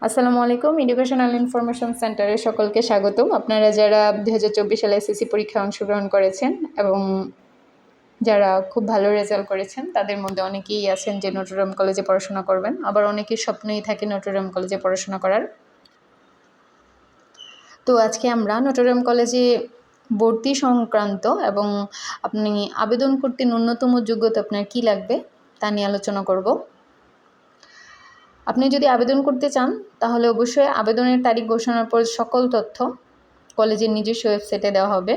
আসসালামু আলাইকুম। Educational information সেন্টারে সকলকে স্বাগতম। আপনারা যারা 2024 সালে এসএসসি পরীক্ষায় অংশগ্রহণ করেছেন এবং যারা খুব ভালো রেজাল্ট করেছেন, তাদের মধ্যে অনেকেই আছেন যে নটরডেম কলেজে পড়াশোনা করবেন, আবার অনেকের স্বপ্নই থাকে নটরডেম কলেজে পড়াশোনা করার। তো আজকে আমরা নটরডেম কলেজে ভর্তি সংক্রান্ত এবং আপনি আবেদন করতে ন্যূনতম যোগ্যতা আপনার কী লাগবে তা নিয়ে আলোচনা করব। আপনি যদি আবেদন করতে চান তাহলে অবশ্যই আবেদনের তারিখ ঘোষণার পর সকল তথ্য কলেজের নিজস্ব ওয়েবসাইটে দেওয়া হবে।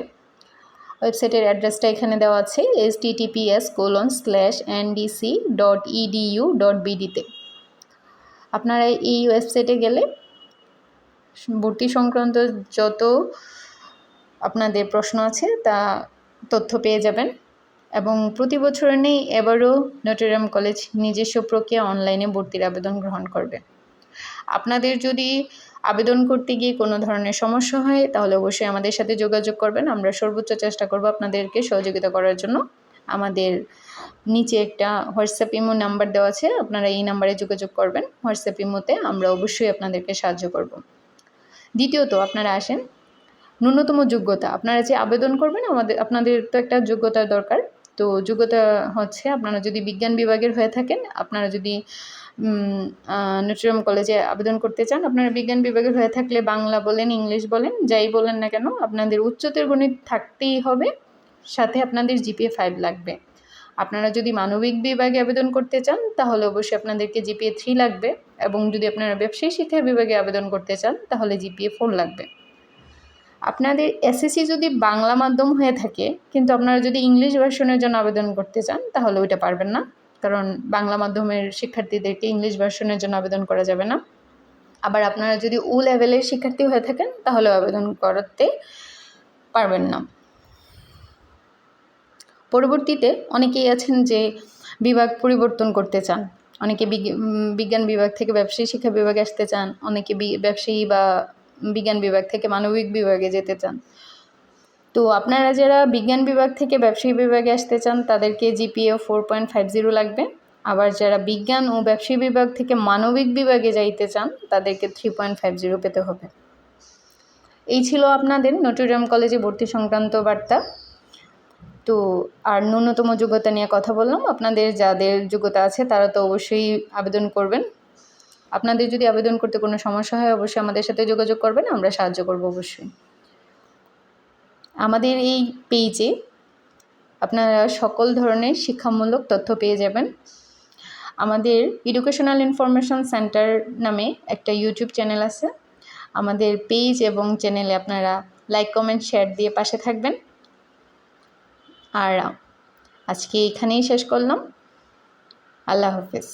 ওয়েবসাইটের অ্যাড্রেসটা এখানে দেওয়া আছে https://ndc.edu.bd-তে। আপনারা এই ওয়েবসাইটে গেলে ভর্তি সংক্রান্ত যত আপনাদের প্রশ্ন আছে তা তথ্য পেয়ে যাবেন এবং প্রতি বছরের নেই এবারও নটরডেম কলেজ নিজস্ব প্রক্রিয়া অনলাইনে ভর্তির আবেদন গ্রহণ করবে। আপনাদের যদি আবেদন করতে গিয়ে কোনো ধরনের সমস্যা হয় তাহলে অবশ্যই আমাদের সাথে যোগাযোগ করবেন। আমরা সর্বোচ্চ চেষ্টা করব আপনাদেরকে সহযোগিতা করার জন্য। আমাদের নিচে একটা হোয়াটসঅ্যাপ ইমো নাম্বার দেওয়া আছে, আপনারা এই নাম্বারে যোগাযোগ করবেন। হোয়াটসঅ্যাপ ইমোতে আমরা অবশ্যই আপনাদেরকে সাহায্য করব। দ্বিতীয়ত, আপনারা আসেন ন্যূনতম যোগ্যতা। আপনারা যে আবেদন করবেন আপনাদের তো একটা যোগ্যতার দরকার। তো যোগ্যতা হচ্ছে, আপনারা যদি বিজ্ঞান বিভাগের হয়ে থাকেন, আপনারা যদি নটরডেম কলেজে আবেদন করতে চান, আপনারা বিজ্ঞান বিভাগের হয়ে থাকলে বাংলা বলেন, ইংলিশ বলেন, যাই বলেন না কেন, আপনাদের উচ্চতর গণিত থাকতেই হবে, সাথে আপনাদের জিপিএ 5 লাগবে। আপনারা যদি মানবিক বিভাগে আবেদন করতে চান তাহলে অবশ্যই আপনাদেরকে জিপিএ 3 লাগবে, এবং যদি আপনারা ব্যবসায়ী শিক্ষা বিভাগে আবেদন করতে চান তাহলে জিপিএ 4 লাগবে। আপনাদের এসএসসি যদি বাংলা মাধ্যম হয়ে থাকে, কিন্তু আপনারা যদি ইংলিশ ভার্সনের জন্য আবেদন করতে চান তাহলে ওইটা পারবেন না, কারণ বাংলা মাধ্যমের শিক্ষার্থীদেরকে ইংলিশ ভার্সনের জন্য আবেদন করা যাবে না। আবার আপনারা যদি ও লেভেলের শিক্ষার্থী হয়ে থাকেন তাহলে আবেদন করতে পারবেন না। পরবর্তীতে অনেকেই আছেন যে বিভাগ পরিবর্তন করতে চান। অনেকে বিজ্ঞান বিভাগ থেকে ব্যবসায়ী শিক্ষা বিভাগে আসতে চান, অনেকে ব্যবসায়ী বা বিজ্ঞান বিভাগ থেকে মানবিক বিভাগে যেতে চান। তো আপনারা যারা বিজ্ঞান বিভাগ থেকে ব্যবসায়ী বিভাগে আসতে চান তাদেরকে জিপিএ 4.50 লাগবে। আবার যারা বিজ্ঞান ও ব্যবসায়ী বিভাগ থেকে মানবিক বিভাগে যাইতে চান তাদেরকে 3.50 পেতে হবে। এই ছিল আপনাদের নটরডেম কলেজে ভর্তি সংক্রান্ত বার্তা। তো আর ন্যূনতম যোগ্যতা নিয়ে কথা বললাম। আপনাদের যাদের যোগ্যতা আছে তারা তো অবশ্যই আবেদন করবেন। আপনাদের যদি আবেদন করতে কোনো সমস্যা হয় অবশ্যই আমাদের সাথে যোগাযোগ করবেন, আমরা সাহায্য করব অবশ্যই। আমাদের এই পেজে আপনারা সকল ধরনের শিক্ষামূলক তথ্য পেয়ে যাবেন। আমাদের এডুকেশনাল ইনফরমেশন সেন্টার নামে একটা ইউটিউব চ্যানেল আছে। আমাদের পেজ এবং চ্যানেলে আপনারা লাইক, কমেন্ট, শেয়ার দিয়ে পাশে থাকবেন। আর আজকে এখানেই শেষ করলাম। আল্লাহ হাফেজ।